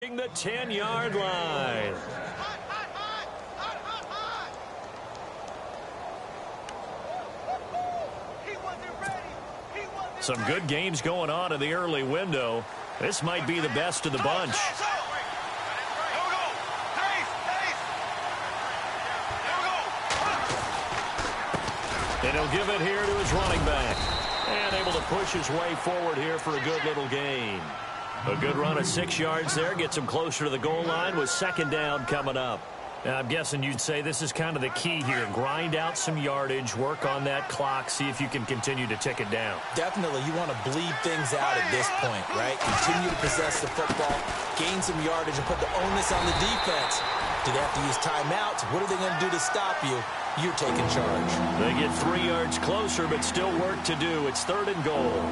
The 10-yard line. Some good games going on in the early window. This might be the best of the bunch. And he'll give it here to his running back. And able to push his way forward here for a good little gain. A good run of 6 yards there. Gets him closer to the goal line with second down coming up. I'm guessing you'd say this is kind of the key here. Grind out some yardage, work on that clock, see if you can continue to tick it down. Definitely, you want to bleed things out at this point, right? Continue to possess the football, gain some yardage, and put the onus on the defense. Do they have to use timeouts? What are they going to do to stop you? You're taking charge. They get 3 yards closer, but still work to do. It's 3rd and goal.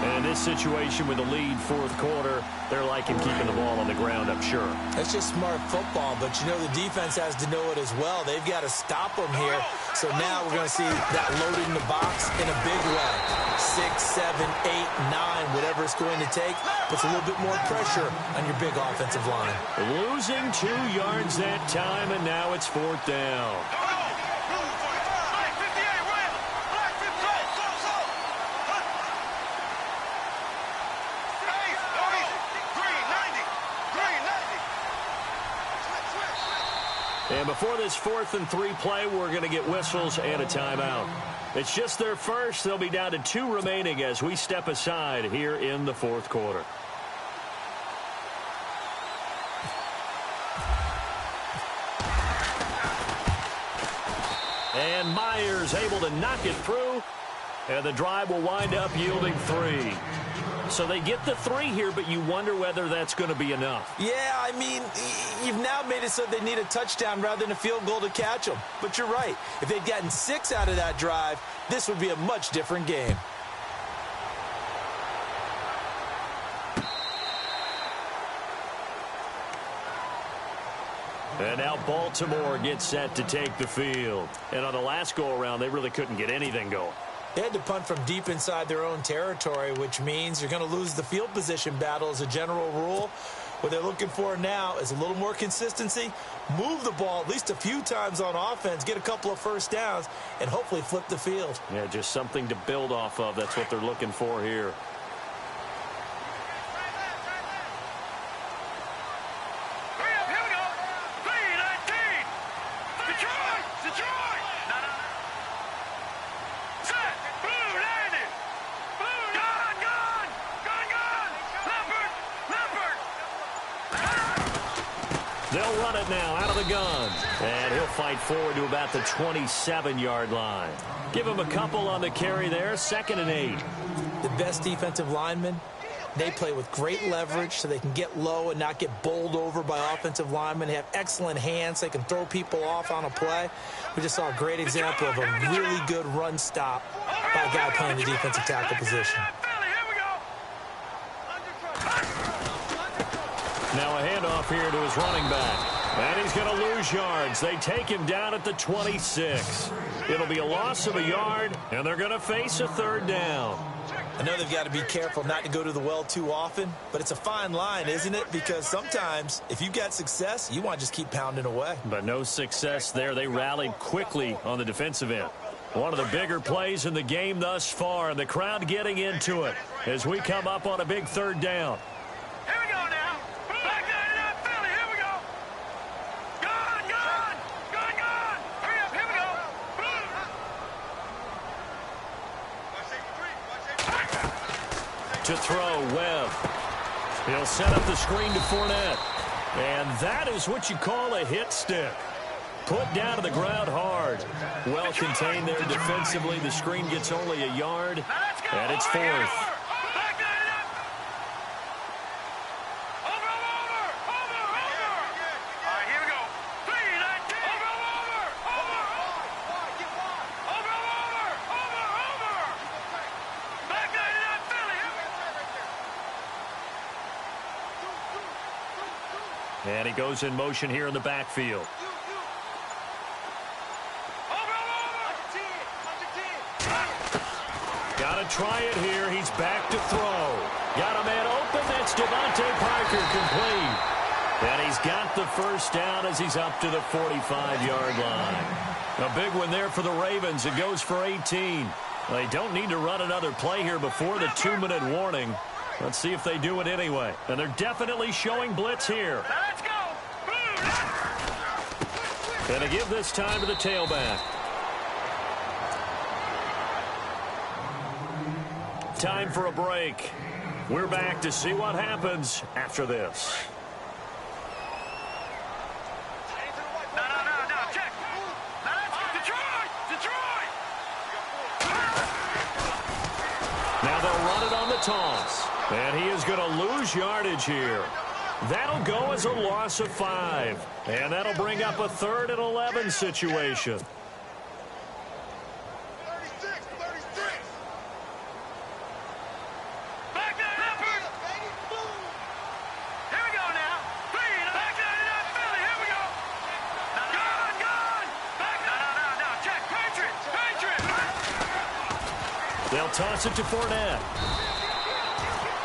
And in this situation with a lead 4th quarter, they're liking keeping the ball on the ground, I'm sure. That's just smart football, but you know the defense has to know it as well. They've got to stop them here. So now we're going to see that loaded in the box in a big way. 6, 7, 8, 9, whatever it's going to take, puts a little bit more pressure on your big offensive line. Losing 2 yards that time, and now it's 4th down. And before this 4th and 3 play, we're going to get whistles and a timeout. It's just their first. They'll be down to 2 remaining as we step aside here in the 4th quarter. And Myers able to knock it through. And the drive will wind up yielding 3. So they get the 3 here, but you wonder whether that's going to be enough. Yeah, I mean, you've now made it so they need a touchdown rather than a field goal to catch them. But you're right. If they'd gotten 6 out of that drive, this would be a much different game. And now Baltimore gets set to take the field. And on the last go-around, they really couldn't get anything going. They had to punt from deep inside their own territory, which means you're going to lose the field position battle as a general rule. What they're looking for now is a little more consistency, move the ball at least a few times on offense, get a couple of first downs, and hopefully flip the field. Yeah, just something to build off of. That's what they're looking for here. They'll run it now out of the gun. And he'll fight forward to about the 27-yard line. Give him a couple on the carry there. 2nd and 8. The best defensive linemen, they play with great leverage so they can get low and not get bowled over by offensive linemen. They have excellent hands. They can throw people off on a play. We just saw a great example of a really good run stop by a guy playing the defensive tackle position. Now a handoff here to his running back. And he's going to lose yards. They take him down at the 26. It'll be a loss of a yard, and they're going to face a 3rd down. I know they've got to be careful not to go to the well too often, but it's a fine line, isn't it? Because sometimes, if you've got success, you want to just keep pounding away. But no success there. They rallied quickly on the defensive end. One of the bigger plays in the game thus far, and the crowd getting into it as we come up on a big 3rd down. To throw, Webb. He'll set up the screen to Fournette. And that is what you call a hit stick. Put down to the ground hard. Well contained there defensively. The screen gets only a yard. And it's 4th. And he goes in motion here in the backfield. Got to try it here. He's back to throw. Got a man open. That's Devontae Parker complete. He's got the first down as he's up to the 45-yard line. A big one there for the Ravens. It goes for 18. They don't need to run another play here before the 2-minute warning. Let's see if they do it anyway. And they're definitely showing blitz here. Let's go. And to give this time to the tailback. Time for a break. We're back to see what happens after this. No. Check. Now let's go. Detroit. Now they'll run it on the toss. And he is going to lose yardage here. That'll go as a loss of 5. And that'll bring up a 3rd and 11 situation. 36. Back that effort. Here we go now. Back that Philly. Here we go. Gone. Back. No. Check. Patriot. They'll toss it to Fournette.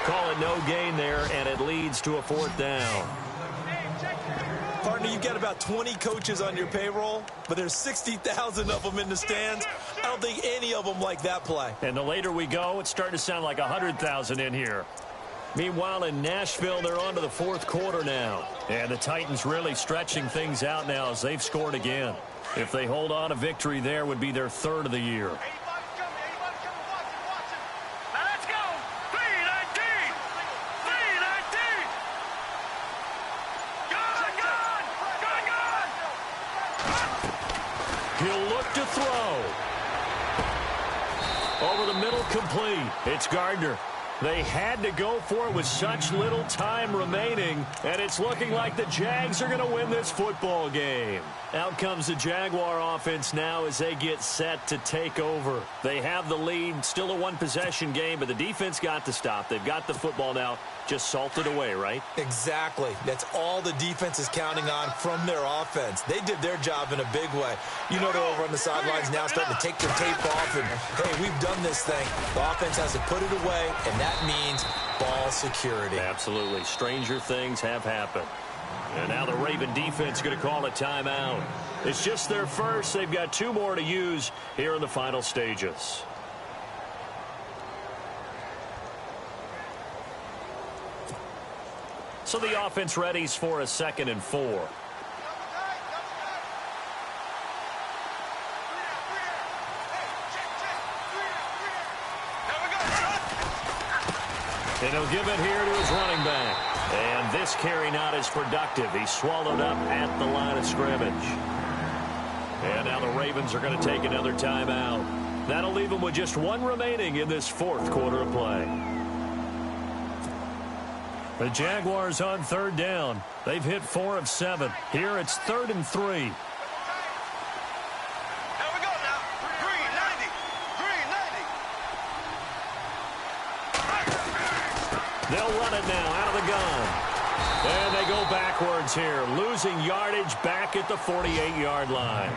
Call it no gain there, and it leads to a 4th down. Partner, you've got about 20 coaches on your payroll, but there's 60,000 of them in the stands. I don't think any of them like that play. And the later we go, it's starting to sound like 100,000 in here. Meanwhile, in Nashville, they're on to the 4th quarter now. And the Titans really stretching things out now as they've scored again. If they hold on, a victory there would be their 3rd of the year. He'll look to throw. Over the middle, complete. It's Gardner. They had to go for it with such little time remaining, and it's looking like the Jags are going to win this football game. Out comes the Jaguar offense now as they get set to take over. They have the lead, still a one-possession game, but the defense got to stop. They've got the football now, just salted away, right? Exactly. That's all the defense is counting on from their offense. They did their job in a big way. You know they're over on the sidelines now starting to take their tape off, and, hey, we've done this thing. The offense has to put it away, and that means ball security. Absolutely. Stranger things have happened. And now the Raven defense going to call a timeout. It's just their first. They've got 2 more to use here in the final stages. So the offense readies for a 2nd and 4. And he'll give it here to his running back. And this carry not as productive. He's swallowed up at the line of scrimmage. And now the Ravens are going to take another timeout. That'll leave them with just 1 remaining in this 4th quarter of play. The Jaguars on 3rd down. They've hit 4 of 7. Here it's 3rd and 3. They'll run it now out of the gun. And they go backwards here, losing yardage back at the 48-yard line.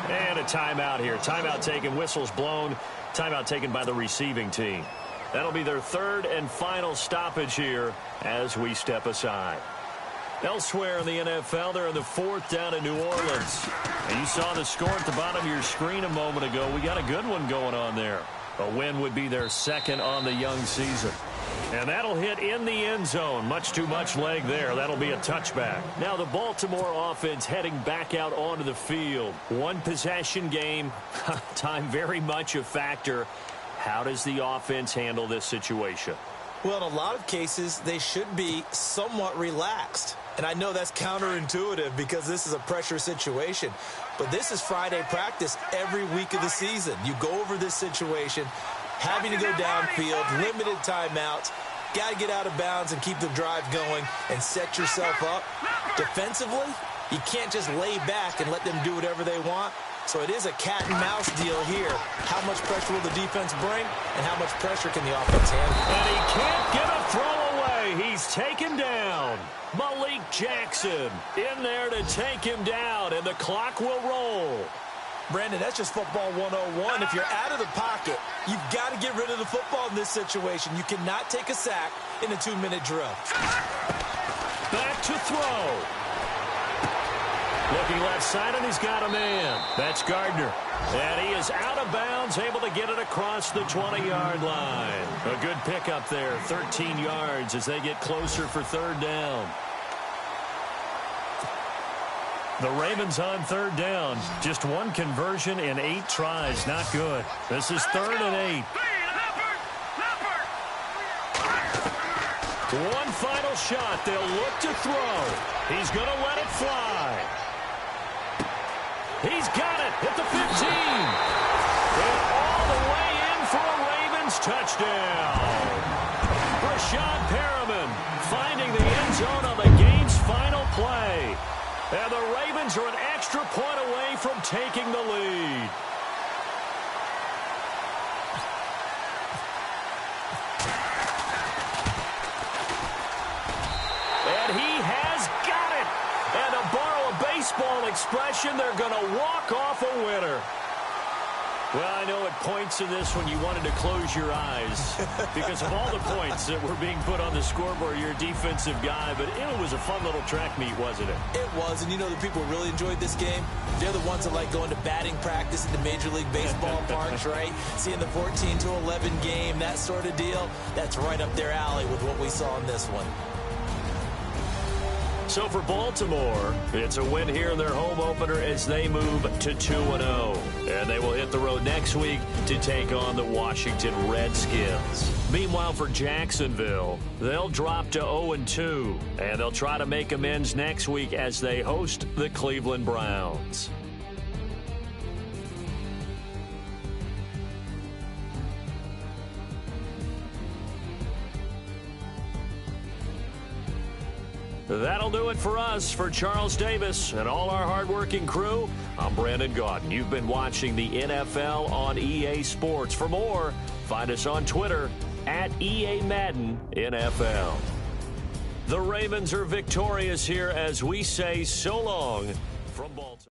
And a timeout here. Timeout taken, whistles blown. Timeout taken by the receiving team. That'll be their 3rd and final stoppage here as we step aside. Elsewhere in the NFL, they're in the 4th down in New Orleans. And you saw the score at the bottom of your screen a moment ago. We got a good one going on there. A win would be their 2nd on the young season. And that'll hit in the end zone. Much too much leg there. That'll be a touchback. Now the Baltimore offense heading back out onto the field. 1 possession game. Time very much a factor. How does the offense handle this situation? Well, in a lot of cases, they should be somewhat relaxed. And I know that's counterintuitive because this is a pressure situation. But this is Friday practice every week of the season. You go over this situation, having to go downfield, limited timeouts, got to get out of bounds and keep the drive going and set yourself up. Defensively, you can't just lay back and let them do whatever they want. So it is a cat and mouse deal here. How much pressure will the defense bring and how much pressure can the offense handle? And he can't get a throw away. He's taken down. Malik Jackson in there to take him down, and the clock will roll. Brandon, that's just football 101. If you're out of the pocket, you've got to get rid of the football in this situation. You cannot take a sack in a 2-minute drill. Back to throw. Looking left side, and he's got a man. That's Gardner. And he is out of bounds, able to get it across the 20-yard line. A good pickup there, 13 yards as they get closer for third down. The Ravens on third down. Just one conversion in 8 tries. Not good. This is 3rd and 8. One final shot. They'll look to throw. He's going to let it fly. He's got it at the 15. And all the way in for a Ravens touchdown. Rashad Perriman finding the end zone on the game's final play. And the Ravens are an extra point away from taking the lead. And he has got it. And to borrow a baseball expression, they're going to walk off a winner. Well, I know it points to this when you wanted to close your eyes because of all the points that were being put on the scoreboard. You're a defensive guy, but it was a fun little track meet, wasn't it? It was, and you know the people really enjoyed this game? They're the ones that like going to batting practice at the Major League Baseball parks, right? Seeing the 14-11 game, that sort of deal, that's right up their alley with what we saw in this one. So for Baltimore, it's a win here in their home opener as they move to 2-0. And they will hit the road next week to take on the Washington Redskins. Meanwhile, for Jacksonville, they'll drop to 0-2. And they'll try to make amends next week as they host the Cleveland Browns. That'll do it for us. For Charles Davis and all our hardworking crew, I'm Brandon Gaudin. You've been watching the NFL on EA Sports. For more, find us on Twitter at EA Madden NFL. The Ravens are victorious here as we say so long from Baltimore.